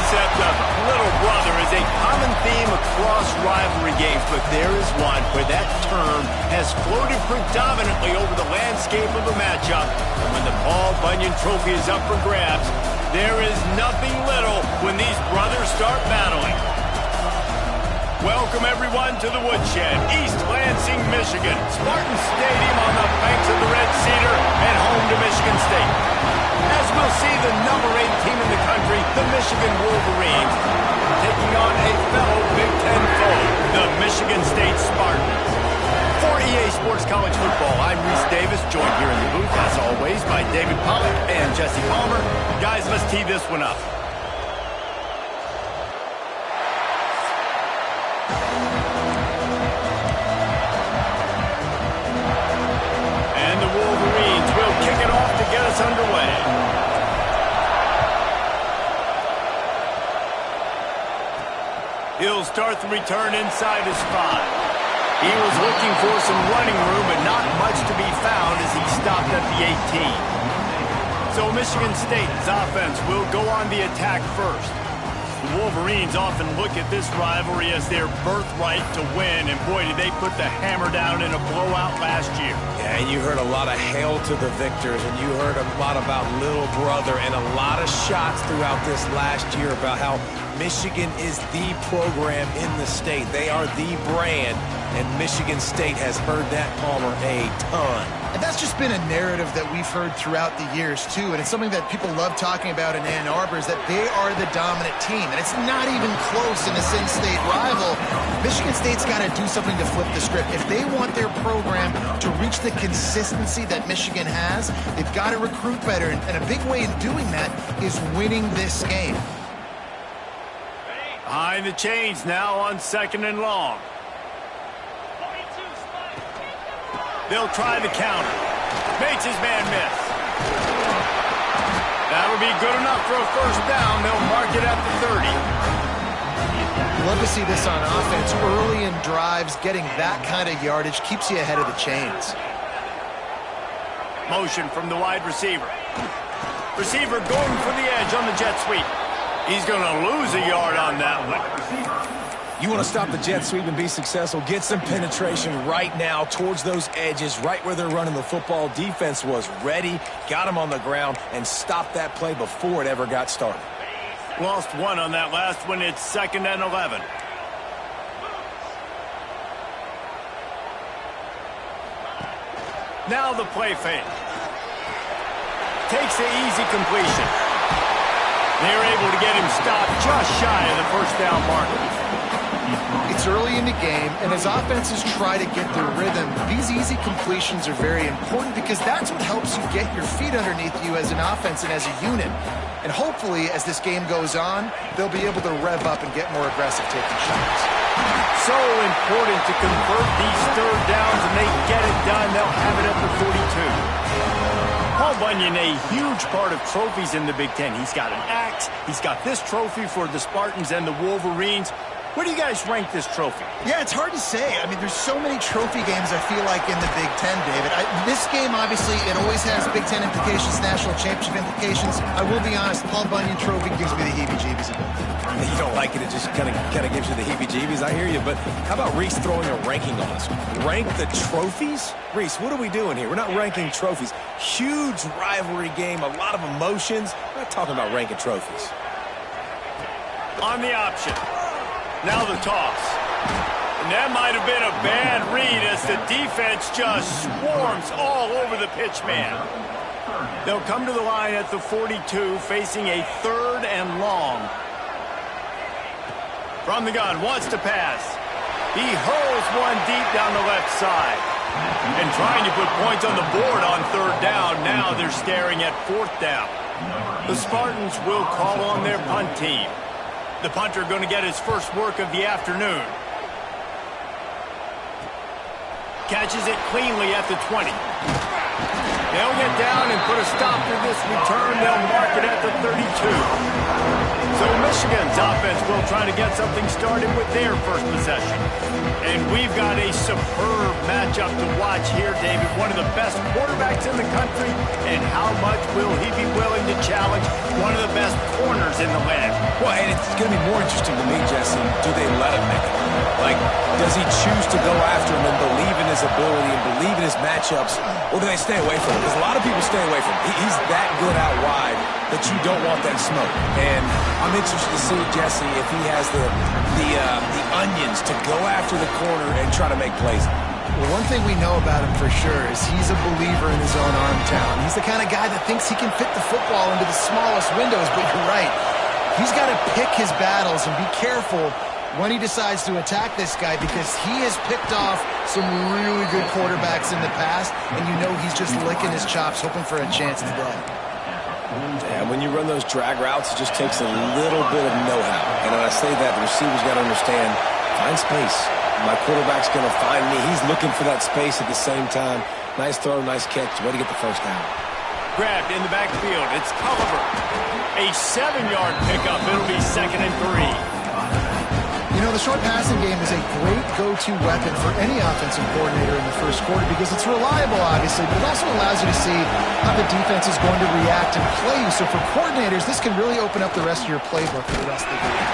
concept of little brother is a common theme across rivalry games, but there is one where that term has floated predominantly over the landscape of a matchup. And when the Paul Bunyan Trophy is up for grabs, there is nothing little when these brothers start battling. Welcome, everyone, to the Woodshed, East Lansing, Michigan. Spartan Stadium on the banks of the Red Cedar and home to Michigan State. As we'll see, the number 8 team in the country, the Michigan Wolverines, taking on a fellow Big Ten foe, the Michigan State Spartans. For EA Sports College Football, I'm Reese Davis, joined here in the booth, as always, by David Pollack and Jesse Palmer. Guys, let's tee this one up. And the Wolverines will kick it off to get us underway. He'll start the return inside his 5. He was looking for some running room, but not much to be found as he stopped at the 18. So Michigan State's offense will go on the attack first. The Wolverines often look at this rivalry as their birthright to win, and boy, did they put the hammer down in a blowout last year. Yeah, and you heard a lot of hail to the victors, and you heard a lot about little brother, and a lot of shots throughout this last year about how Michigan is the program in the state. They are the brand, and Michigan State has heard that, Palmer, a ton. And that's just been a narrative that we've heard throughout the years, too. And it's something that people love talking about in Ann Arbor, is that they are the dominant team. And it's not even close in a Sin-State rival. Michigan State's got to do something to flip the script. If they want their program to reach the consistency that Michigan has, they've got to recruit better. And a big way in doing that is winning this game. Behind the chains now on 2nd and long. They'll try the counter. Makes his man miss. That'll be good enough for a first down. They'll mark it at the 30. Love to see this on offense. Early in drives, getting that kind of yardage keeps you ahead of the chains. Motion from the wide receiver. Receiver going for the edge on the jet sweep. He's going to lose a yard on that one. You want to stop the jet sweep and be successful, get some penetration right now towards those edges, right where they're running the football. Defense was ready, got him on the ground, and stopped that play before it ever got started. Lost one on that last one. It's 2nd and 11. Now the play fake. Takes the easy completion. They're able to get him stopped just shy of the first down marker. It's early in the game, and as offenses try to get their rhythm, these easy completions are very important because that's what helps you get your feet underneath you as an offense and as a unit. And hopefully, as this game goes on, they'll be able to rev up and get more aggressive taking shots. So important to convert these third downs, and they get it done. They'll have it at the 42. Paul Bunyan, a huge part of trophies in the Big Ten. He's got an axe. He's got this trophy for the Spartans and the Wolverines. Where do you guys rank this trophy? Yeah, it's hard to say. I mean, there's so many trophy games, I feel like, in the Big Ten, David. This game, obviously, it always has Big Ten implications, national championship implications. I will be honest, Paul Bunyan Trophy gives me the heebie-jeebies a bit. You don't like it, it just kind of gives you the heebie-jeebies. I hear you, but how about Reese throwing a ranking on us? Rank the trophies? Reese, what are we doing here? We're not ranking trophies. Huge rivalry game, a lot of emotions. We're not talking about ranking trophies. On the option. Now the toss. And that might have been a bad read as the defense just swarms all over the pitch man. They'll come to the line at the 42, facing a 3rd and long. From the gun, wants to pass. He hurls one deep down the left side. And trying to put points on the board on 3rd down. Now they're staring at 4th down. The Spartans will call on their punt team. The punter going to get his first work of the afternoon. Catches it cleanly at the 20. They'll get down and put a stop to this return. They'll mark it at the 32. So Michigan's offense will try to get something started with their first possession. And we've got a superb matchup to watch here, David. One of the best quarterbacks in the country. And how much will he be willing to challenge one of the best corners receivers in the win. Well, and it's going to be more interesting to me, Jesse. Do they let him make it? Like, does he choose to go after him and believe in his ability and believe in his matchups, or do they stay away from him? Because a lot of people stay away from him. He's that good out wide that you don't want that smoke. And I'm interested to see, Jesse, if he has the onions to go after the corner and try to make plays. Well, one thing we know about him for sure is he's a believer in his own arm talent. He's the kind of guy that thinks he can fit the football into the smallest windows, but you're right. He's got to pick his battles and be careful when he decides to attack this guy, because he has picked off some really good quarterbacks in the past, and you know he's just licking his chops, hoping for a chance today. Yeah, when you run those drag routes, it just takes a little bit of know-how. And when I say that, the receiver's got to understand, find space. My quarterback's going to find me. He's looking for that space at the same time. Nice throw, nice catch. Way to get the first down. Grabbed in the backfield. It's Culliver. A 7-yard pickup. It'll be 2nd and 3. You know, the short passing game is a great go-to weapon for any offensive coordinator in the first quarter because it's reliable, obviously, but it also allows you to see how the defense is going to react and play you. So for coordinators, this can really open up the rest of your playbook for the rest of the game.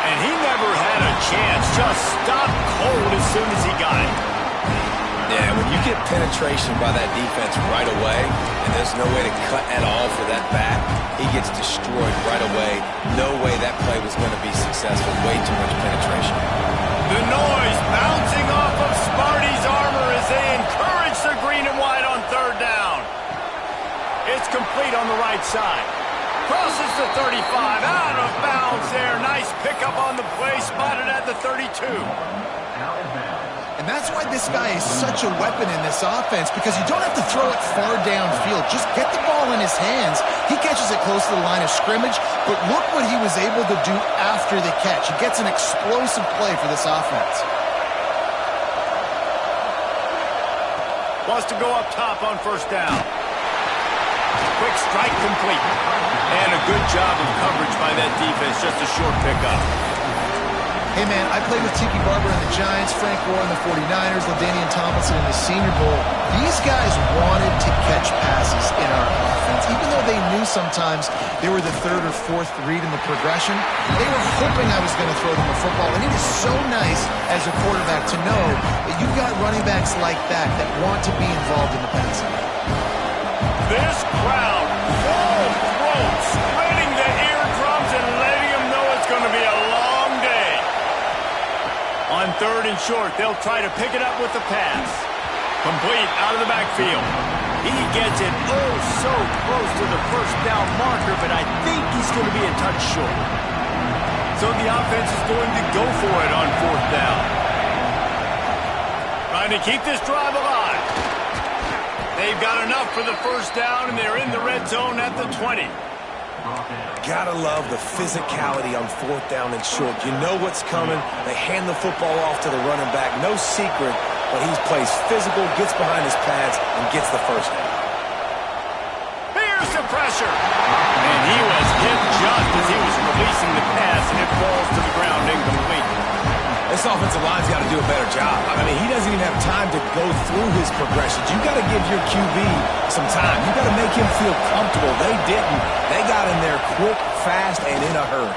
And he never had a chance. Just stopped cold as soon as he got it. Yeah, when you get penetration by that defense right away, and there's no way to cut at all for that back, he gets destroyed right away. No way that play was going to be successful. Way too much penetration. The noise bouncing off of Sparty's armor as they encourage the green and white on 3rd down. It's complete on the right side. Crosses the 35, out of bounds there. Nice pickup on the play, spotted at the 32. And that's why this guy is such a weapon in this offense, because you don't have to throw it far downfield. Just get the ball in his hands. He catches it close to the line of scrimmage, but look what he was able to do after the catch. He gets an explosive play for this offense. Wants to go up top on 1st down. Quick strike complete. And a good job of coverage by that defense. Just a short pickup. Hey, man, I played with Tiki Barber in the Giants, Frank Gore in the 49ers, LaDainian Tomlinson in the Senior Bowl. These guys wanted to catch passes in our offense. Even though they knew sometimes they were the 3rd or 4th read in the progression, they were hoping I was going to throw them a football. And it is so nice as a quarterback to know that you've got running backs like that want to be involved in the passing. This crowd, full throat, splitting the eardrums and letting them know it's going to be a long day. On 3rd and short, they'll try to pick it up with the pass. Complete out of the backfield. He gets it oh so close to the 1st down marker, but I think he's going to be a touch short. So the offense is going to go for it on 4th down. Trying to keep this drive alive. They've got enough for the 1st down, and they're in the red zone at the 20. Gotta love the physicality on 4th down and short. You know what's coming. They hand the football off to the running back. No secret, but he plays physical, gets behind his pads, and gets the 1st down. Here's the pressure. And he was hit just as he was releasing the pass, and it falls to the ground incomplete. This offensive line's got to do a better job. I mean, he doesn't even have time to go through his progressions. You got to give your QB some time. You got to make him feel comfortable. They didn't. They got in there quick, fast, and in a hurry.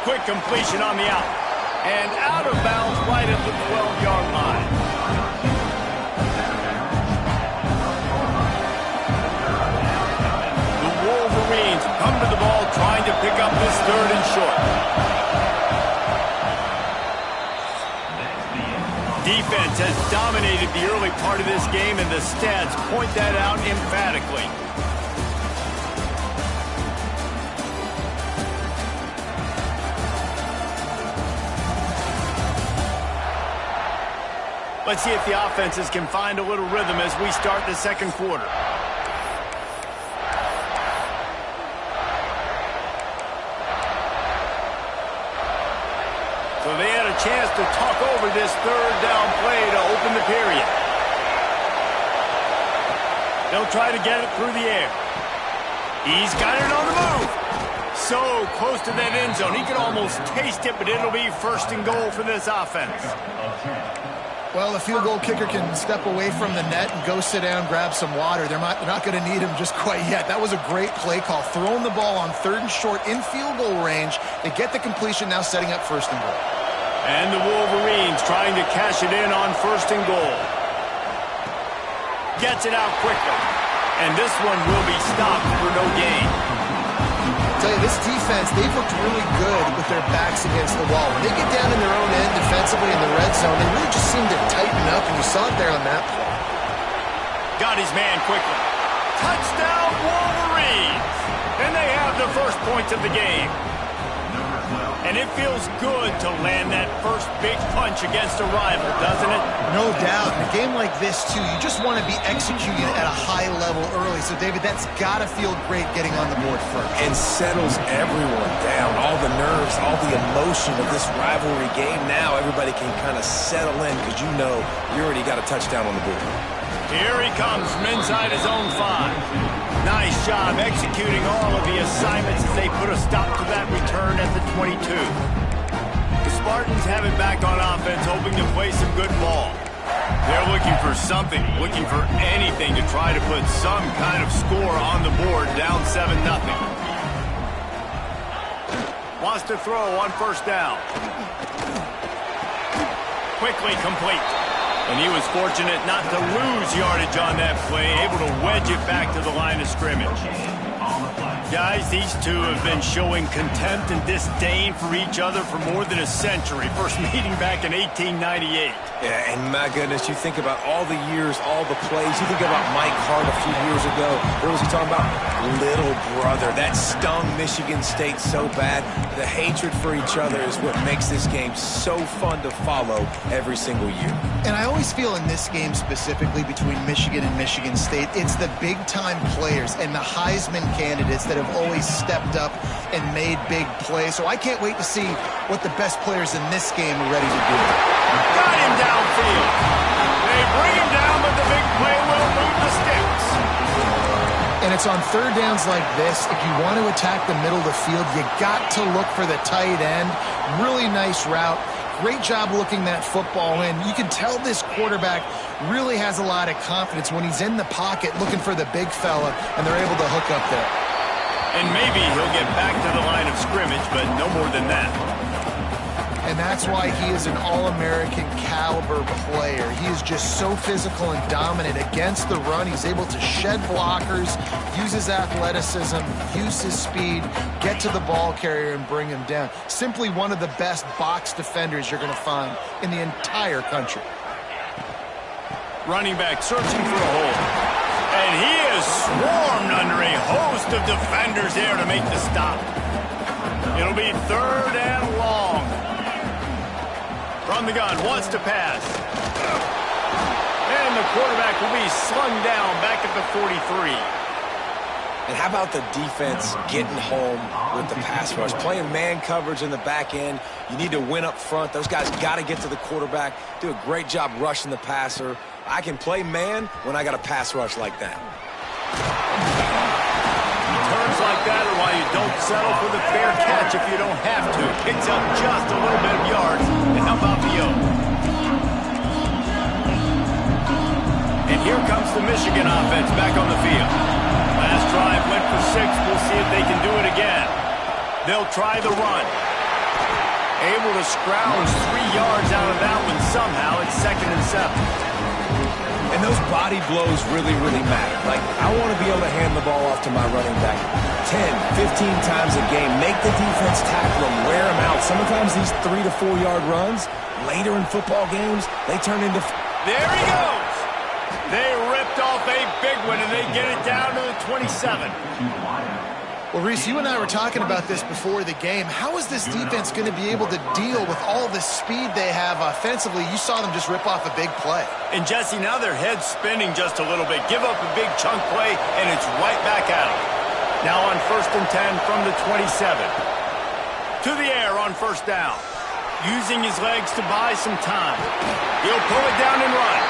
Quick completion on the out. And out of bounds right at the 12-yard line. The Wolverines come to the ball trying to pick up this 3rd and short. Defense has dominated the early part of this game, and the stats point that out emphatically. Let's see if the offenses can find a little rhythm as we start the 2nd quarter. So they had a chance to talk over this 3rd down play to open the period. They'll try to get it through the air. He's got it on the move. So close to that end zone. He can almost taste it, but it'll be 1st and goal for this offense. Well, the field goal kicker can step away from the net and go sit down, grab some water. They're not going to need him just quite yet. That was a great play call. Throwing the ball on 3rd and short in field goal range. They get the completion, now setting up 1st and goal. And the Wolverines trying to cash it in on 1st and goal. Gets it out quickly. And this one will be stopped for no gain. I tell you, this defense, they've looked really good with their backs against the wall. When they get down in their own end defensively in the red zone, they really just seem to tighten up, and you saw it there on that play. Got his man quickly. Touchdown, Wolverines! And they have the first points of the game. And it feels good to land that first big punch against a rival, doesn't it? No doubt. In a game like this, too, you just want to be executing at a high level early. So, David, that's got to feel great getting on the board first. And settles everyone down. All the nerves, all the emotion of this rivalry game. Now everybody can kind of settle in because you know you already got a touchdown on the board. Here he comes from inside his own 5. Nice job executing all of the assignments as they put a stop to that return at the 22. The Spartans have it back on offense, hoping to play some good ball. They're looking for something, looking for anything to try to put some kind of score on the board, down 7-0. Wants to throw on 1st down. Quickly complete. And he was fortunate not to lose yardage on that play, able to wedge it back to the line of scrimmage. Guys, these two have been showing contempt and disdain for each other for more than a century. First meeting back in 1898. Yeah, and my goodness, you think about all the years, all the plays. You think about Mike Hart a few years ago. What was he talking about? Little brother. That stung Michigan State so bad. The hatred for each other is what makes this game so fun to follow every single year. And I always feel in this game specifically between Michigan and Michigan State, it's the big-time players and the Heisman candidates that have always stepped up and made big plays. So I can't wait to see what the best players in this game are ready to do. Got him downfield. They bring him down, but the big play will move the sticks. And it's on 3rd downs like this. If you want to attack the middle of the field, you got to look for the tight end. Really nice route. Great job looking that football in. You can tell this quarterback really has a lot of confidence when he's in the pocket looking for the big fella, and they're able to hook up there. And maybe he'll get back to the line of scrimmage, but no more than that. And that's why he is an All-American caliber player. He is just so physical and dominant against the run. He's able to shed blockers, use his athleticism, use his speed, get to the ball carrier and bring him down. Simply one of the best box defenders you're going to find in the entire country. Running back searching for a hole. And he is swarmed under a host of defenders there to make the stop. It'll be 3rd and long. From the gun, wants to pass. And the quarterback will be slung down back at the 43. And how about the defense getting home with the pass rush? Playing man coverage in the back end. You need to win up front. Those guys got to get to the quarterback. Do a great job rushing the passer. I can play man when I got a pass rush like that. Turns like that are why you don't settle for the fair catch if you don't have to. Picks up just a little bit of yards. And how about the O? And here comes the Michigan offense back on the field. Last drive went for 6. We'll see if they can do it again. They'll try the run. Able to scrounge 3 yards out of that one somehow. It's 2nd and 7. And those body blows really, really matter. Like, I want to be able to hand the ball off to my running back 10, 15 times a game. Make the defense tackle them, wear them out. Sometimes these 3 to 4 yard runs, later in football games, they turn into... There he goes! They ripped off a big one, and they get it down to the 27. Well, Reese, you and I were talking about this before the game. How is this defense going to be able to deal with all the speed they have offensively? You saw them just rip off a big play. And, Jesse, now their head's spinning just a little bit. Give up a big chunk play, and it's right back at them. Now on 1st and 10 from the 27. To the air on 1st down. Using his legs to buy some time. He'll pull it down and run.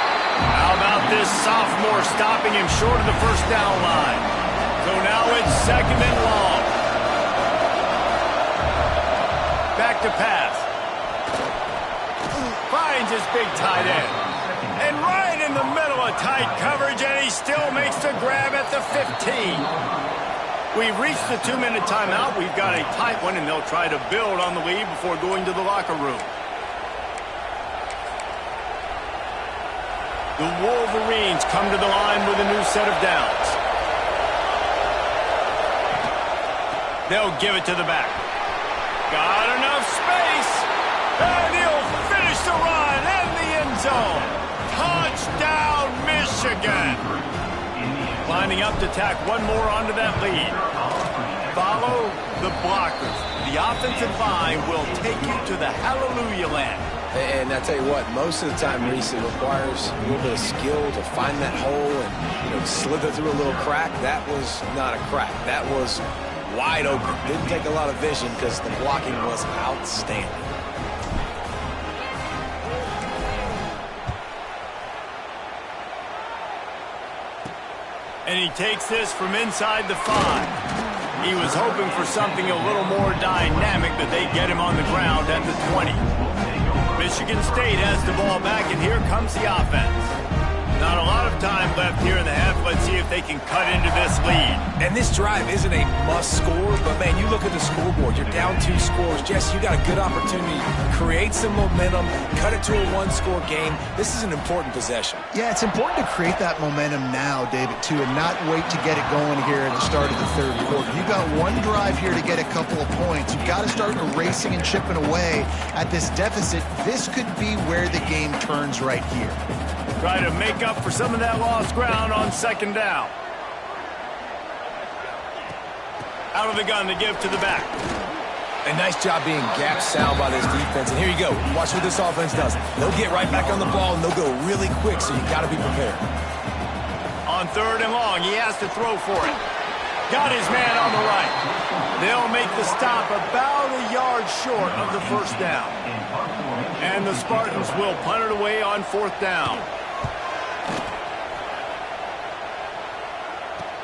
How about this sophomore stopping him short of the 1st down line? So now it's 2nd and long. Back to pass. Finds his big tight end. And right in the middle of tight coverage, and he still makes the grab at the 15. We've reached the 2-minute timeout. We've got a tight one, and they'll try to build on the lead before going to the locker room. The Wolverines come to the line with a new set of downs. They'll give it to the back. Got enough space. And he'll finish the run in the end zone. Touchdown, Michigan. Lining up to tack one more onto that lead. Follow the blockers. The offensive line will take you to the hallelujah land. And I tell you what, most of the time, Reese, it requires a little bit of skill to find that hole and slither through a little crack. That was not a crack. That was wide open. Didn't take a lot of vision because the blocking was outstanding. And he takes this from inside the 5. He was hoping for something a little more dynamic, but they get him on the ground at the 20. Michigan State has the ball back, and here comes the offense. Not a lot of time left here in the half. Let's see if they can cut into this lead. And this drive isn't a must score, but, man, you look at the scoreboard. You're down 2 scores. Jesse, you got a good opportunity to create some momentum, cut it to a 1-score game. This is an important possession. Yeah, it's important to create that momentum now, David, too, and not wait to get it going here at the start of the third quarter. You've got one drive here to get a couple of points. You've got to start erasing and chipping away at this deficit. This could be where the game turns right here. Try to make up for some of that lost ground on second down. Out of the gun to give to the back. A nice job being gap sound by this defense. And here you go. Watch what this offense does. They'll get right back on the ball, and they'll go really quick, so you got to be prepared. On third and long, he has to throw for it. Got his man on the right. They'll make the stop about a yard short of the first down. And the Spartans will punt it away on fourth down.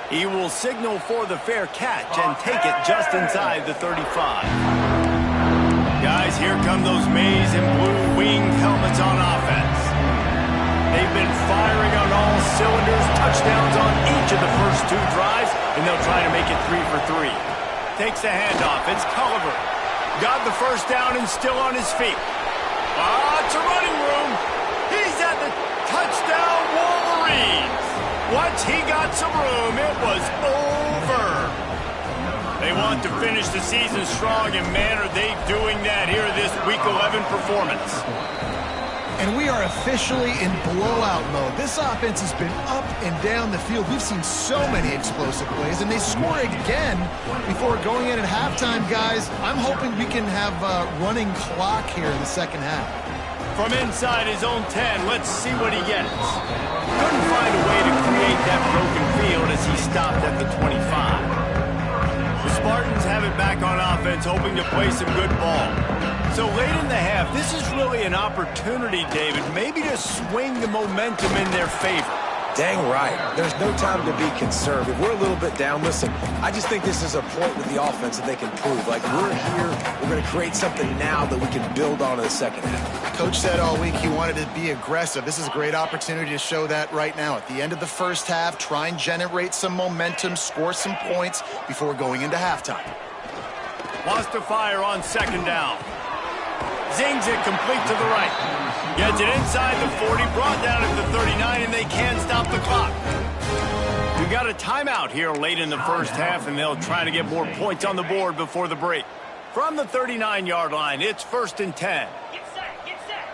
He will signal for the fair catch and take it just inside the 35. Guys, here come those maize and blue winged helmets on offense. They've been firing on all cylinders, touchdowns on each of the first 2 drives, and they'll try to make it 3 for 3. Takes the handoff. It's Culliver. Got the first down and still on his feet. It's a running room. He's at the touchdown Wolverines. Once he got some room, it was over. They want to finish the season strong, and man, are they doing that here this Week 11 performance. And we are officially in blowout mode. This offense has been up and down the field. We've seen so many explosive plays, and they score again before going in at halftime, guys. I'm hoping we can have a running clock here in the second half. From inside his own 10, let's see what he gets. Couldn't find a way to create that broken field as he stopped at the 25. The Spartans have it back on offense, hoping to play some good ball. So late in the half, this is really an opportunity, David, maybe to swing the momentum in their favor. Dang right. There's no time to be conservative. We're a little bit down. Listen, I just think this is a point with the offense that they can prove. Like, we're here, we're going to create something now that we can build on in the second half. Coach said all week he wanted to be aggressive. This is a great opportunity to show that right now. At the end of the first half, try and generate some momentum, score some points before going into halftime. Wants to fire on second down. Zings it complete to the right. Gets it inside the 40, brought down at the 39, and they can't stop the clock. We've got a timeout here late in the first half, and they'll try to get more points on the board before the break. From the 39-yard line, it's 1st and 10. Get set, get set.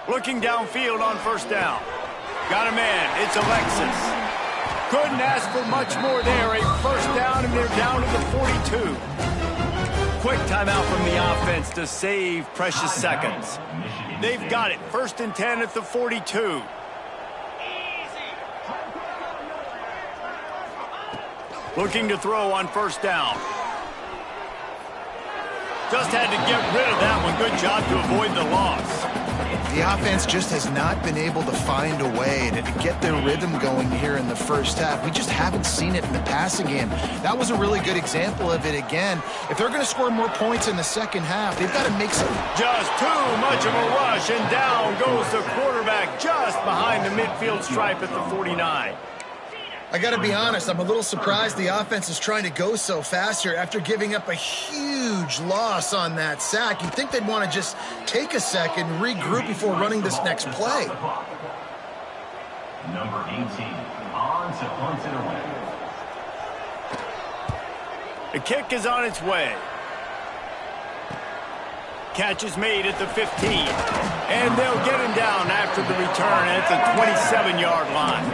Looking downfield on first down. Got a man. It's Alexis. Couldn't ask for much more there. A first down, and they're down to the 42. Quick timeout from the offense to save precious seconds. They've got it. 1st and 10 at the 42. Looking to throw on first down. Just had to get rid of that one. Good job to avoid the loss. The offense just has not been able to find a way to get their rhythm going here in the first half. We just haven't seen it in the passing game. That was a really good example of it again. If they're going to score more points in the second half, they've got to make some... Just too much of a rush, and down goes the quarterback just behind the midfield stripe at the 49. I got to be honest, I'm a little surprised the offense is trying to go so fast here after giving up a huge loss on that sack. You'd think they'd want to just take a second, regroup before running this next play. Number 18, on to punt it away. The kick is on its way. Catch is made at the 15. And they'll get him down after the return at the 27-yard line.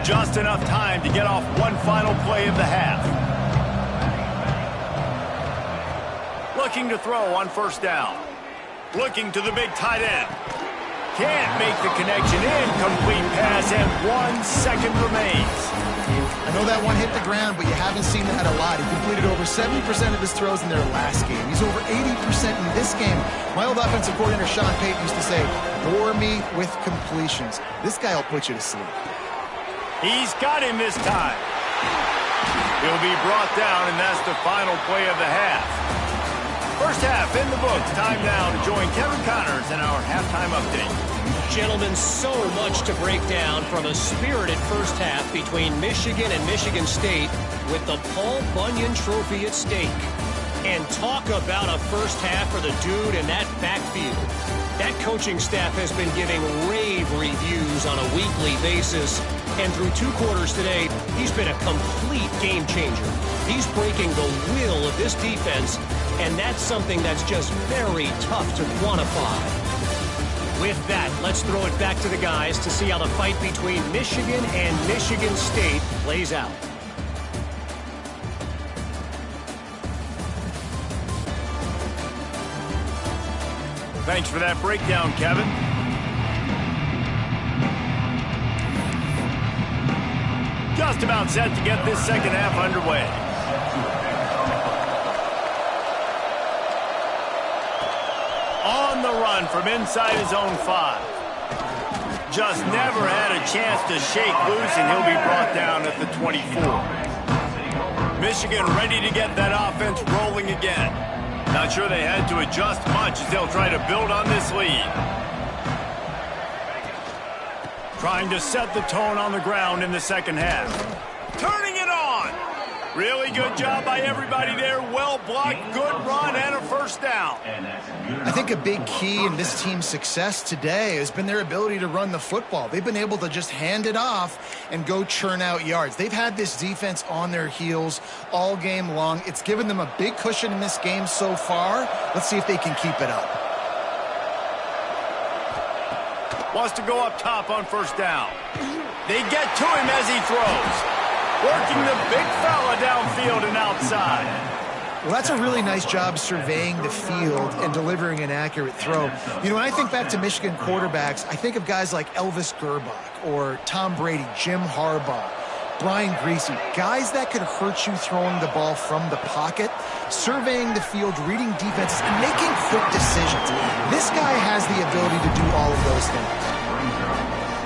Just enough time to get off one final play of the half. Looking to throw on first down. Looking to the big tight end. Can't make the connection. Incomplete pass, and 1 second remains. I know that one hit the ground, but you haven't seen that a lot. He completed over 70% of his throws in their last game. He's over 80% in this game. My old offensive coordinator, Sean Payton, used to say, bore me with completions. This guy will put you to sleep. He's got him this time. He'll be brought down, and that's the final play of the half. First half in the books. Time now to join Kevin Connors in our halftime update. Gentlemen, so much to break down from a spirited first half between Michigan and Michigan State with the Paul Bunyan Trophy at stake. And talk about a first half for the dude in that backfield. That coaching staff has been giving rave reviews on a weekly basis. And through 2 quarters today, he's been a complete game changer. He's breaking the will of this defense, and that's something that's just very tough to quantify. With that, let's throw it back to the guys to see how the fight between Michigan and Michigan State plays out. Thanks for that breakdown, Kevin. Just about set to get this second half underway. On the run from inside his own 5. Just never had a chance to shake loose, and he'll be brought down at the 24. Michigan ready to get that offense rolling again. Not sure they had to adjust much as they'll try to build on this lead. Trying to set the tone on the ground in the second half. Turning it on. Really good job by everybody there. Well blocked, good run, and a first down. I think a big key in this team's success today has been their ability to run the football. They've been able to just hand it off and go churn out yards. They've had this defense on their heels all game long. It's given them a big cushion in this game so far. Let's see if they can keep it up. Wants to go up top on first down. They get to him as he throws. Working the big fella downfield and outside. Well, that's a really nice job surveying the field and delivering an accurate throw. You know, when I think back to Michigan quarterbacks, I think of guys like Elvis Gerbach or Tom Brady, Jim Harbaugh, Brian Griese, guys that could hurt you throwing the ball from the pocket, surveying the field, reading defenses, and making quick decisions. This guy has the ability to do all of those things.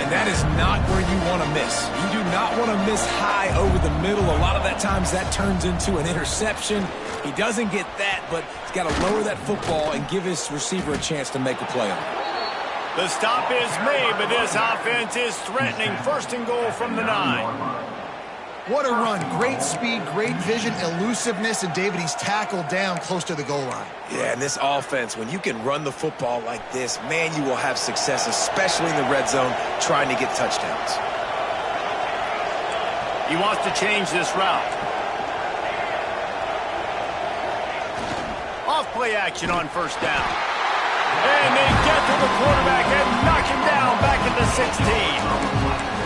And that is not where you want to miss. You do not want to miss high over the middle. A lot of that times that turns into an interception. He doesn't get that, but he's got to lower that football and give his receiver a chance to make a play on it. The stop is made, but this offense is threatening. First and goal from the 9. What a run. Great speed, great vision, elusiveness, and David, he's tackled down close to the goal line. Yeah, and this offense, when you can run the football like this, man, you will have success, especially in the red zone, trying to get touchdowns. He wants to change this route. Off play action on first down. And they get to the quarterback and knock him down back at the 16.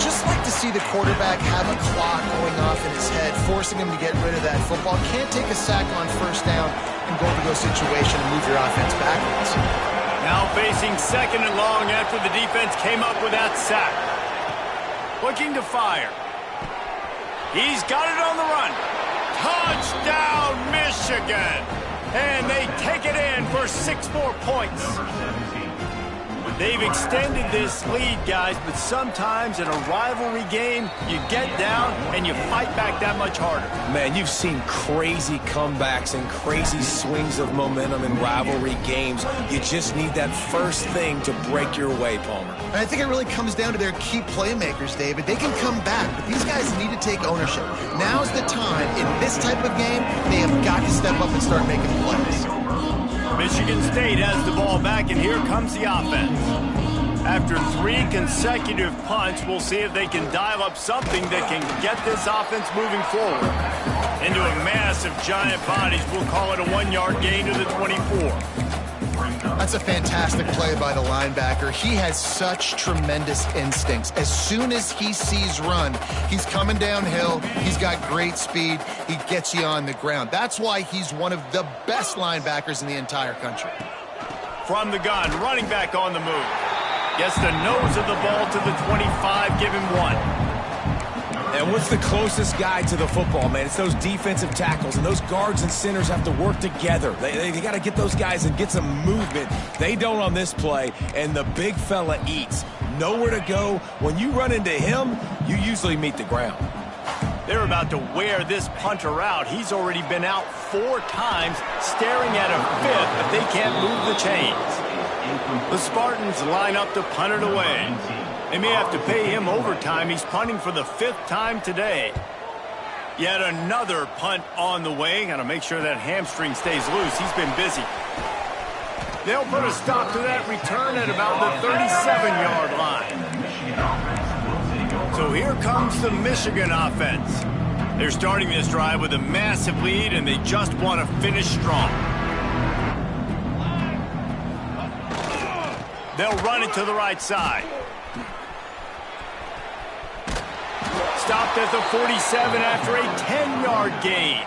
Just like to see the quarterback have a clock going off in his head, forcing him to get rid of that football. Can't take a sack on first down and goal-to-go situation and move your offense backwards. Now facing second and long after the defense came up with that sack. Looking to fire. He's got it on the run. Touchdown, Michigan! And they take it in for 6 more points. They've extended this lead, guys, but sometimes in a rivalry game, you get down and you fight back that much harder. Man, you've seen crazy comebacks and crazy swings of momentum in rivalry games. You just need that first thing to break your way, Palmer. And I think it really comes down to their key playmakers, David. They can come back, but these guys need to take ownership. Now's the time. In this type of game, they have got to step up and start making plays. Michigan State has the ball back, and here comes the offense. After 3 consecutive punts, we'll see if they can dial up something that can get this offense moving forward. Into a mass of giant bodies, we'll call it a 1-yard gain to the 24. That's a fantastic play by the linebacker. He has such tremendous instincts. As soon as he sees run, he's coming downhill. He's got great speed. He gets you on the ground. That's why he's one of the best linebackers in the entire country. From the gun, running back on the move. Gets the nose of the ball to the 25, give him 1. And what's the closest guy to the football, man? It's those defensive tackles, and those guards and centers have to work together. They got to get those guys and get some movement. They don't on this play, and the big fella eats. Nowhere to go. When you run into him, you usually meet the ground. They're about to wear this punter out. He's already been out 4 times, staring at a 5th, but they can't move the chains. The Spartans line up to punt it away. They may have to pay him overtime. He's punting for the 5th time today. Yet another punt on the way. Got to make sure that hamstring stays loose. He's been busy. They'll put a stop to that return at about the 37-yard line. So here comes the Michigan offense. They're starting this drive with a massive lead, and they just want to finish strong. They'll run it to the right side. Stopped at the 47 after a 10-yard gain.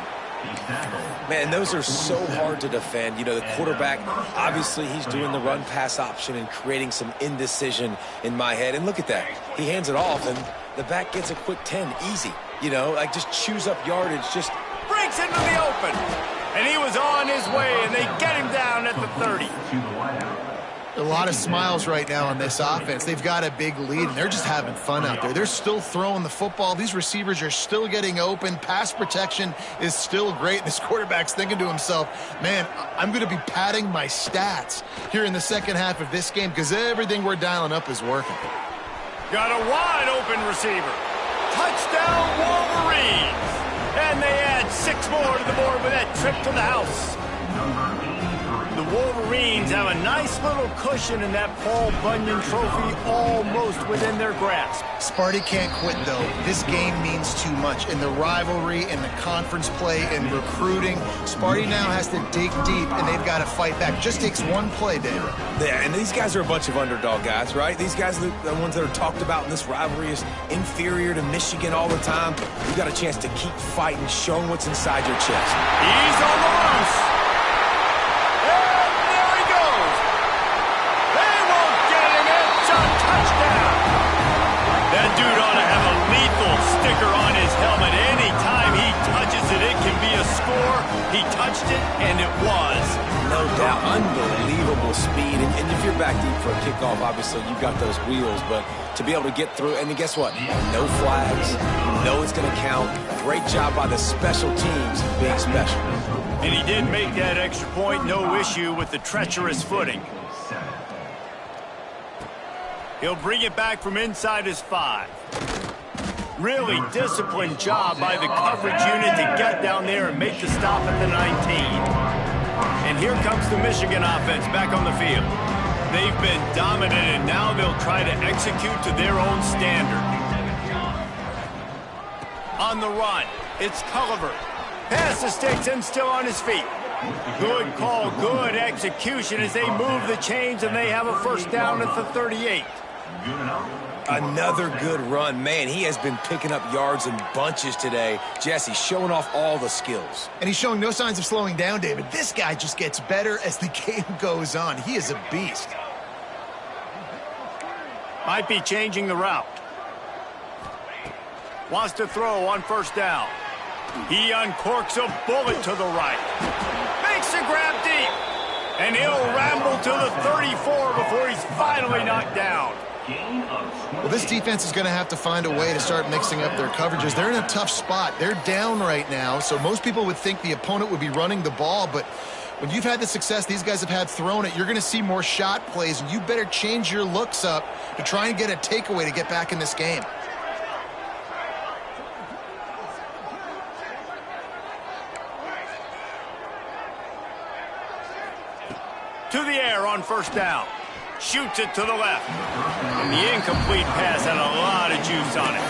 Man, those are so hard to defend. You know, the quarterback, obviously he's doing the run-pass option and creating some indecision in my head. And look at that. He hands it off, and the back gets a quick 10. Easy. You know, like just chews up yardage. Just breaks into the open. And he was on his way, and they get him down at the 30. A lot of smiles right now on this offense. They've got a big lead, and they're just having fun out there. They're still throwing the football. These receivers are still getting open. Pass protection is still great. This quarterback's thinking to himself, man, I'm going to be padding my stats here in the second half of this game because everything we're dialing up is working. Got a wide open receiver. Touchdown Wolverines. And they add 6 more to the board with that trip to the house. The Wolverines have a nice little cushion in that Paul Bunyan trophy almost within their grasp. Sparty can't quit, though. This game means too much. In the rivalry, in the conference play, in recruiting, Sparty now has to dig deep, and they've got to fight back. Just takes one play, David. Yeah, and these guys are a bunch of underdog guys, right? These guys are the ones that are talked about in this rivalry as inferior to Michigan all the time. You got a chance to keep fighting, showing what's inside your chest. He's on the loose. That dude ought to have a lethal sticker on his helmet. Anytime he touches it, it can be a score. He touched it, and it was. No doubt. Unbelievable speed. And if you're back deep for a kickoff, obviously you've got those wheels. But to be able to get through, and then guess what? No flags. You know it's going to count. Great job by the special teams being special. And he did make that extra point. No issue with the treacherous footing. He'll bring it back from inside his 5. Really disciplined job by the coverage unit to get down there and make the stop at the 19. And here comes the Michigan offense back on the field. They've been dominant, and now they'll try to execute to their own standard. On the run, it's Culliver. Pass the sticks and still on his feet. Good call, good execution as they move the chains, and they have a first down at the 38. Another good run. Man, he has been picking up yards in bunches today. Jesse showing off all the skills. And he's showing no signs of slowing down, David. This guy just gets better as the game goes on. He is a beast. Might be changing the route. Wants to throw on first down. He uncorks a bullet to the right. Makes Makes the grab deep. And he'll ramble to the 34 before he's finally knocked down. Well, this defense is going to have to find a way to start mixing up their coverages. They're in a tough spot. They're down right now, so most people would think the opponent would be running the ball, but when you've had the success these guys have had throwing it, you're going to see more shot plays, and you better change your looks up to try and get a takeaway to get back in this game. To the air on first down. Shoots it to the left. And the incomplete pass had a lot of juice on it.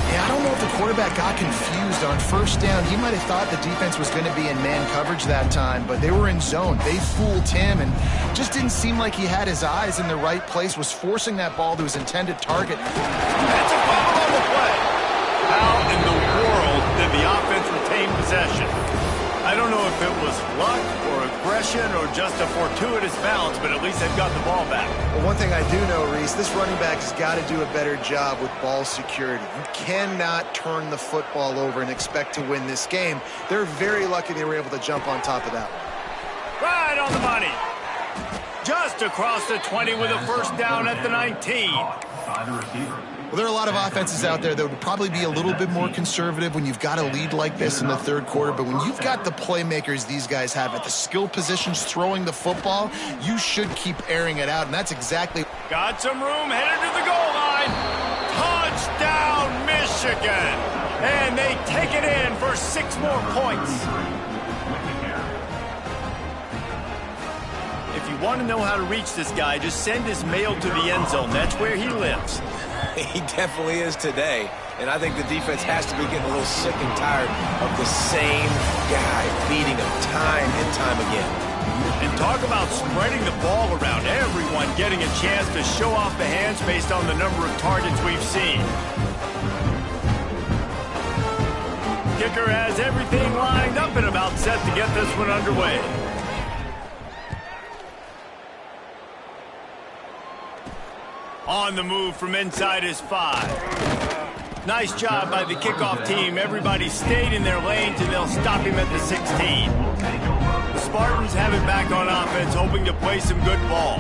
Yeah, I don't know if the quarterback got confused on first down. He might have thought the defense was going to be in man coverage that time, but they were in zone. They fooled him and just didn't seem like he had his eyes in the right place, was forcing that ball to his intended target. That's a fumble on the play. How in the world did the offense retain possession? I don't know if it was luck or aggression or just a fortuitous bounce, but at least they've got the ball back. Well, one thing I do know, Reese, this running back has got to do a better job with ball security. You cannot turn the football over and expect to win this game. They're very lucky they were able to jump on top of that one. Right on the money. Just across the 20 with a first down at the 19. Well, there are a lot of offenses out there that would probably be a little bit more conservative when you've got a lead like this in the third quarter, but when you've got the playmakers these guys have at the skill positions throwing the football, you should keep airing it out, and that's exactly... Got some room, headed to the goal line. Touchdown, Michigan! And they take it in for 6 more points. If you want to know how to reach this guy, just send his mail to the end zone. That's where he lives. He definitely is today. And I think the defense has to be getting a little sick and tired of the same guy beating them time and time again. And talk about spreading the ball around. Everyone getting a chance to show off the hands based on the number of targets we've seen. Kicker has everything lined up and about set to get this one underway. On the move from inside his 5. Nice job by the kickoff team. Everybody stayed in their lanes, and they'll stop him at the 16. The Spartans have it back on offense, hoping to play some good ball.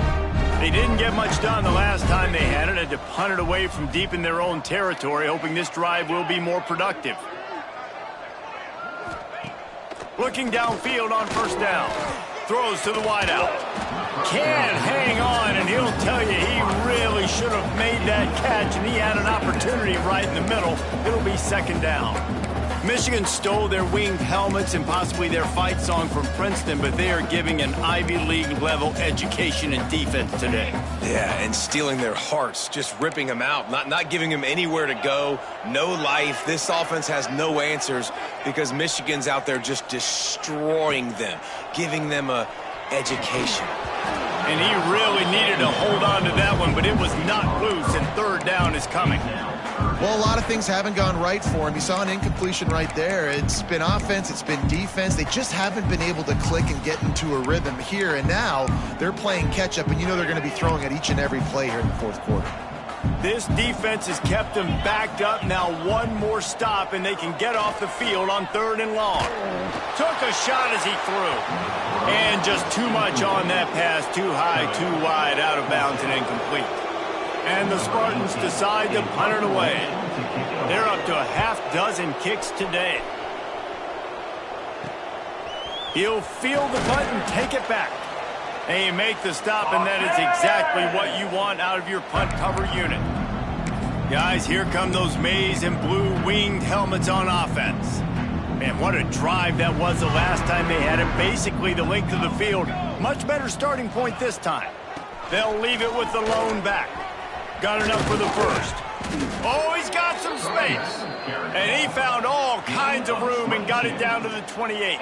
They didn't get much done the last time they had it. Had to punt it away from deep in their own territory, hoping this drive will be more productive. Looking downfield on first down. Throws to the wideout. Can't hang on, and he'll tell you he really should have made that catch, and he had an opportunity right in the middle. It'll be second down. Michigan stole their winged helmets and possibly their fight song from Princeton, but they are giving an Ivy League level education in defense today. Yeah, and stealing their hearts, just ripping them out, not giving them anywhere to go, no life. This offense has no answers because Michigan's out there just destroying them, giving them a education. And he really needed to hold on to that one, but it was not loose, and third down is coming. Well, a lot of things haven't gone right for him. You saw an incompletion right there. It's been offense, it's been defense. They just haven't been able to click and get into a rhythm here, and now they're playing catch-up, and you know they're going to be throwing at each and every play here in the fourth quarter. This defense has kept them backed up. Now one more stop, and they can get off the field on third and long. Took a shot as he threw. And just too much on that pass. Too high, too wide, out of bounds, and incomplete. And the Spartans decide to punt it away. They're up to a half-dozen kicks today. He'll field the punt and take it back. They make the stop, and that is exactly what you want out of your punt cover unit. Guys, here come those maize and blue winged helmets on offense. Man, what a drive that was the last time they had it. Basically the length of the field. Much better starting point this time. They'll leave it with the lone back. Got enough for the first. Oh, he's got some space. And he found all kinds of room and got it down to the 28.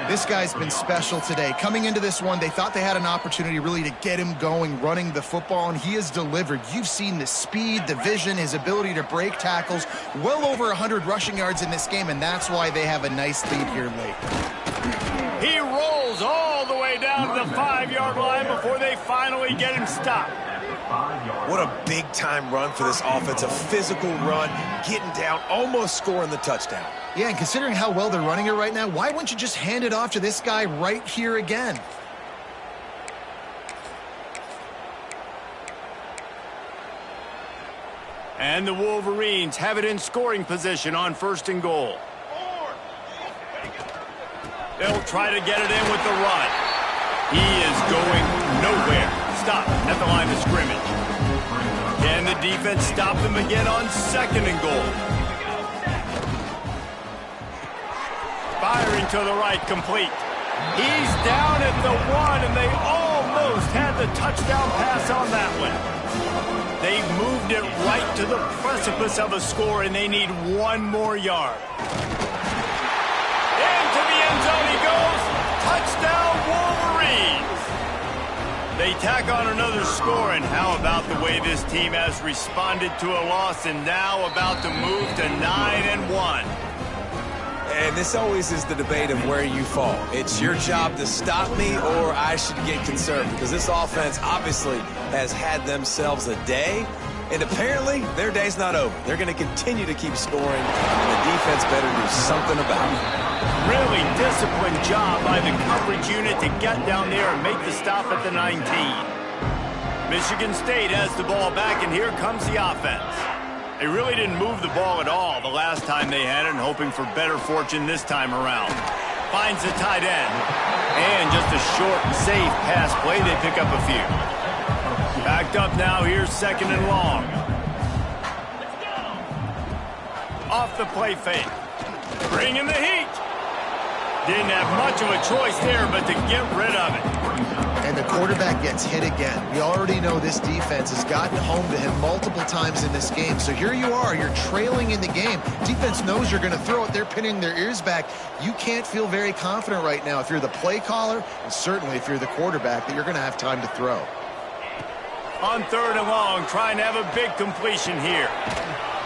This guy's been special today. Coming into this one, they thought they had an opportunity really to get him going, running the football, and he has delivered. You've seen the speed, the vision, his ability to break tackles. Well over 100 rushing yards in this game, and that's why they have a nice lead here late. He rolls all the way down to the 5-yard line before they finally get him stopped. 5 yards. What a big-time run for this offense. A physical run, getting down, almost scoring the touchdown. Yeah, and considering how well they're running it right now, why wouldn't you just hand it off to this guy right here again? And the Wolverines have it in scoring position on 1st and goal. They'll try to get it in with the run. He is going nowhere. Stop at the line of scrimmage. Can the defense stop them again on 2nd and goal? Firing to the right, complete. He's down at the 1, and they almost had the touchdown pass on that one. They've moved it right to the precipice of a score, and they need 1 more yard. Into the end zone he goes. Touchdown, Wolverines. They tack on another score, and how about the way this team has responded to a loss and now about to move to 9-1. And this always is the debate of where you fall. It's your job to stop me, or I should get concerned, because this offense obviously has had themselves a day, and apparently their day's not over. They're going to continue to keep scoring, and the defense better do something about it. Really disciplined job by the coverage unit to get down there and make the stop at the 19. Michigan State has the ball back, and here comes the offense. They really didn't move the ball at all the last time they had it, and hoping for better fortune this time around. Finds the tight end. And just a short, safe pass play. They pick up a few. Backed up now. Here's 2nd and long. Off the play fake. Bringing the heat. Didn't have much of a choice there but to get rid of it. And the quarterback gets hit again. We already know this defense has gotten home to him multiple times in this game. So here you are, you're trailing in the game. Defense knows you're going to throw it. They're pinning their ears back. You can't feel very confident right now if you're the play caller, and certainly if you're the quarterback, that you're going to have time to throw. On 3rd and long, trying to have a big completion here.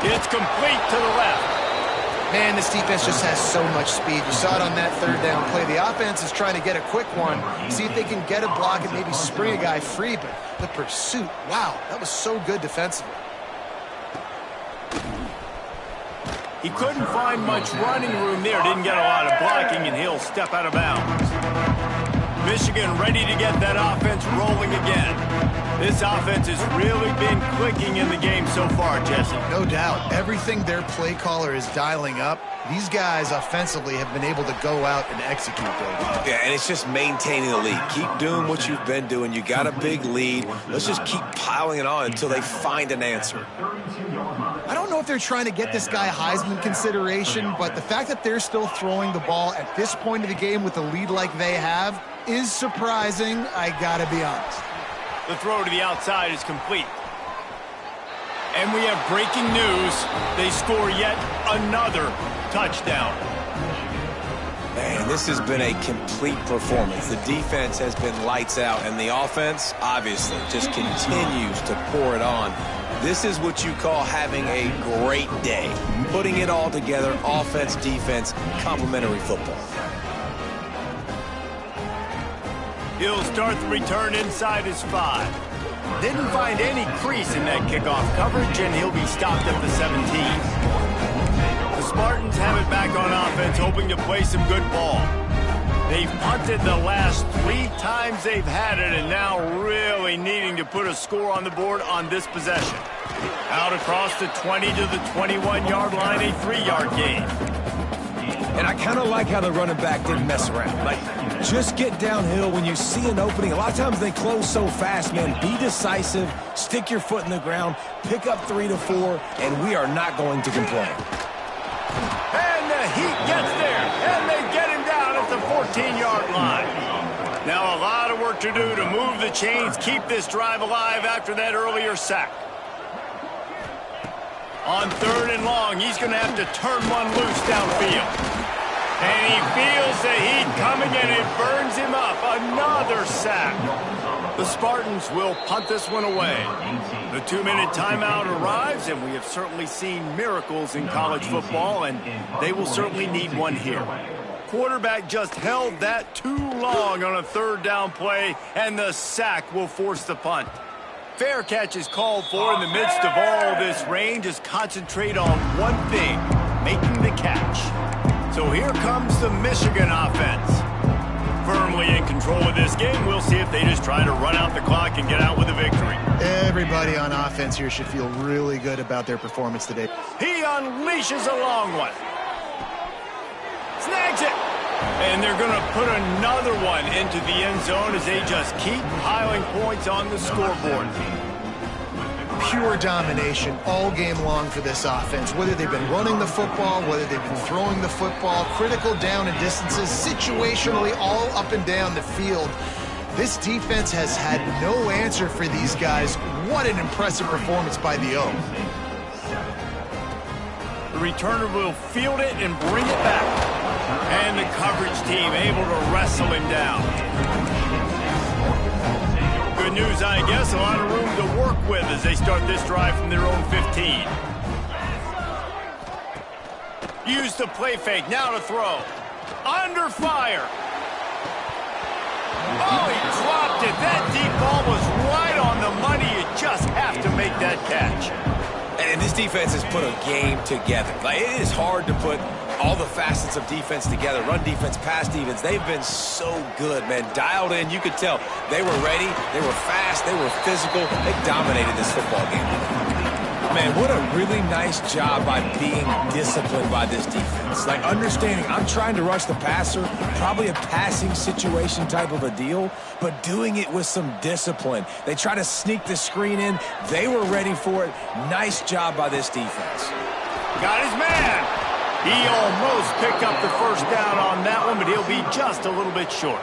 It's complete to the left. Man, this defense just has so much speed. You saw it on that 3rd down play. The offense is trying to get a quick one, see if they can get a block and maybe spring a guy free, but the pursuit, wow, that was so good defensively. He couldn't find much running room there, didn't get a lot of blocking, and he'll step out of bounds. Michigan ready to get that offense rolling again. This offense has really been clicking in the game so far, Jesse. No doubt. Everything their play caller is dialing up, these guys offensively have been able to go out and execute, Dave. Yeah, and it's just maintaining the lead. Keep doing what you've been doing. You got a big lead. Let's just keep piling it on until they find an answer. I don't know if they're trying to get this guy Heisman consideration, but the fact that they're still throwing the ball at this point of the game with a lead like they have is surprising, I gotta be honest. The throw to the outside is complete. And we have breaking news. They score yet another touchdown. Man, this has been a complete performance. The defense has been lights out, and the offense, obviously, just continues to pour it on. This is what you call having a great day. Putting it all together, offense, defense, complementary football. He'll start the return inside his 5. Didn't find any crease in that kickoff coverage, and he'll be stopped at the 17. The Spartans have it back on offense, hoping to play some good ball. They've punted the last 3 times they've had it, and now really needing to put a score on the board on this possession. Out across the 20 to the 21-yard line, a 3-yard gain. And I kind of like how the running back didn't mess around. Like, just get downhill when you see an opening. A lot of times they close so fast, man. Be decisive, stick your foot in the ground, pick up 3 to 4, and we are not going to complain. And the heat gets there, and they get him down at the 14-yard line. Now a lot of work to do to move the chains, keep this drive alive after that earlier sack. On 3rd and long, he's going to have to turn one loose downfield. And he feels the heat coming, and it burns him up. Another sack. The Spartans will punt this one away. The 2-minute timeout arrives, and we have certainly seen miracles in college football, and they will certainly need one here. Quarterback just held that too long on a 3rd down play, and the sack will force the punt. Fair catch is called for in the midst of all this rain. Just concentrate on one thing, making the catch. So here comes the Michigan offense. Firmly in control of this game. We'll see if they just try to run out the clock and get out with a victory. Everybody on offense here should feel really good about their performance today. He unleashes a long one. Snags it. And they're going to put another one into the end zone as they just keep piling points on the scoreboard. Pure domination all game long for this offense. Whether they've been running the football, whether they've been throwing the football, critical down and distances, situationally all up and down the field. This defense has had no answer for these guys. What an impressive performance by the O. The returner will field it and bring it back. And the coverage team able to wrestle him down. Good news, I guess. A lot of room to work with as they start this drive from their own 15. Use the play fake. Now to throw. Under fire. Oh, he dropped it. That deep ball was right on the money. You just have to make that catch. And this defense has put a game together. Like, it is hard to put all the facets of defense together. Run defense, pass defense. They've been so good, man. Dialed in. You could tell they were ready. They were fast. They were physical. They dominated this football game. Man, what a really nice job by being disciplined by this defense. Like, understanding I'm trying to rush the passer, probably a passing situation type of a deal, but doing it with some discipline. They try to sneak the screen in. They were ready for it. Nice job by this defense. Got his man. He almost picked up the first down on that one, but he'll be just a little bit short.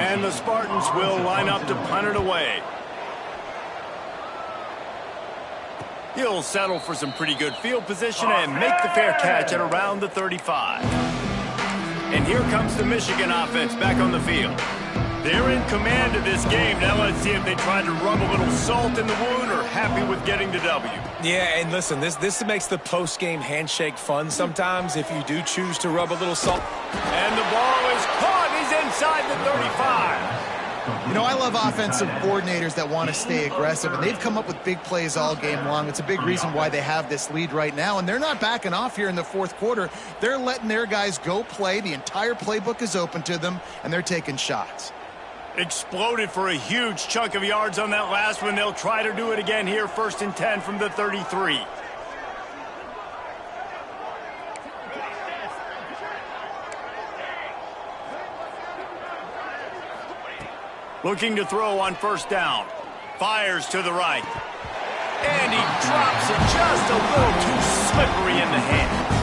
And the Spartans will line up to punt it away. He'll settle for some pretty good field position and make the fair catch at around the 35. And here comes the Michigan offense back on the field. They're in command of this game. Now let's see if they try to rub a little salt in the wound or happy with getting the W. Yeah, and listen, this makes the post-game handshake fun sometimes if you do choose to rub a little salt. And the ball is caught. He's inside the 35. You know, I love offensive coordinators that want to stay aggressive, and they've come up with big plays all game long. It's a big reason why they have this lead right now, and they're not backing off here in the fourth quarter. They're letting their guys go play. The entire playbook is open to them, and they're taking shots. Exploded for a huge chunk of yards on that last one. They'll try to do it again here, 1st and 10 from the 33. Looking to throw on 1st down. Fires to the right. And he drops it just a little too slippery in the hand.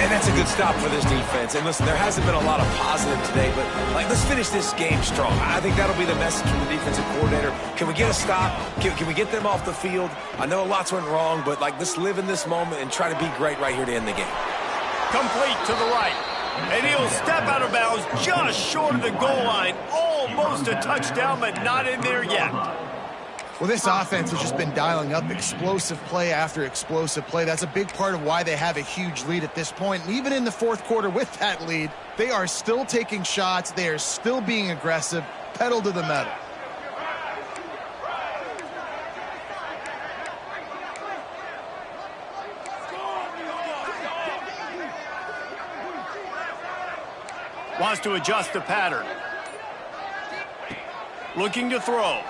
And that's a good stop for this defense. And listen, there hasn't been a lot of positive today, but let's finish this game strong. I think that'll be the message from the defensive coordinator. Can we get a stop? Can we get them off the field? I know lots went wrong, but let's live in this moment and try to be great right here to end the game. Complete to the right. And he'll step out of bounds just short of the goal line. Almost a touchdown, but not in there yet. Well, this offense has just been dialing up explosive play after explosive play. That's a big part of why they have a huge lead at this point. And even in the fourth quarter with that lead, they are still taking shots. They are still being aggressive, pedal to the metal. Wants to adjust the pattern. Looking to throw.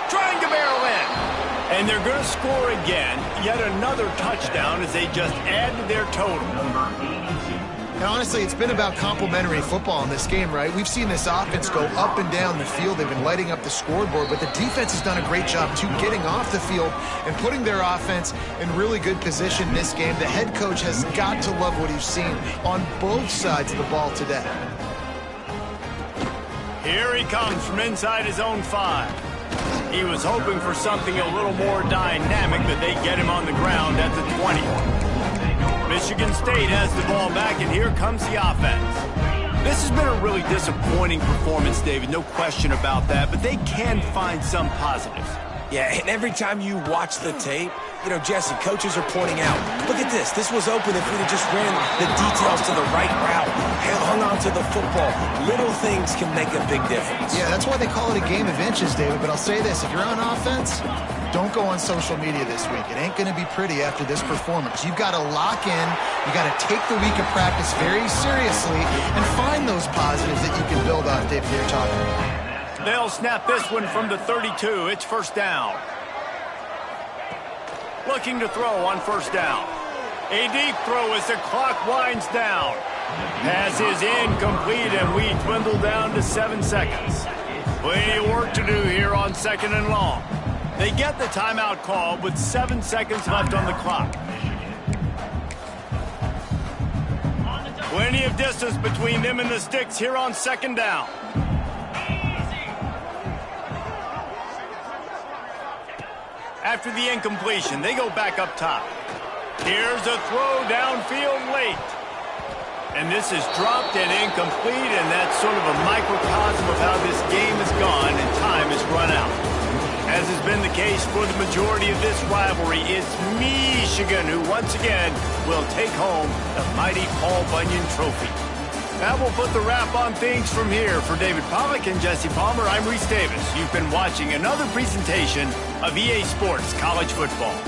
Trying to barrel in. And they're going to score again. Yet another touchdown as they just add to their total. And honestly, it's been about complementary football in this game, right? We've seen this offense go up and down the field. They've been lighting up the scoreboard, but the defense has done a great job, too, getting off the field and putting their offense in really good position in this game. The head coach has got to love what he's seen on both sides of the ball today. Here he comes from inside his own 5. He was hoping for something a little more dynamic, but they get him on the ground at the 20. Michigan State has the ball back, and here comes the offense. This has been a really disappointing performance, David, no question about that, but they can find some positives. Yeah, and every time you watch the tape, you know, Jesse, coaches are pointing out, look at this. This was open if we'd have just ran the details to the right route, hung on to the football. Little things can make a big difference. Yeah, that's why they call it a game of inches, David. But I'll say this, if you're on offense, don't go on social media this week. It ain't going to be pretty after this performance. You've got to lock in. You got to take the week of practice very seriously and find those positives that you can build on, David, you're talking about. They'll snap this one from the 32. It's first down. Looking to throw on first down. A deep throw as the clock winds down. Pass is incomplete, and we dwindle down to 7 seconds. Plenty of work to do here on 2nd and long. They get the timeout call with 7 seconds left on the clock. Plenty of distance between them and the sticks here on 2nd down. After the incompletion, they go back up top. Here's a throw downfield late. And this is dropped and incomplete, and that's sort of a microcosm of how this game has gone and time has run out. As has been the case for the majority of this rivalry, it's Michigan who once again will take home the mighty Paul Bunyan Trophy. That will put the wrap on things from here. For David Pollack and Jesse Palmer, I'm Reese Davis. You've been watching another presentation of EA Sports College Football.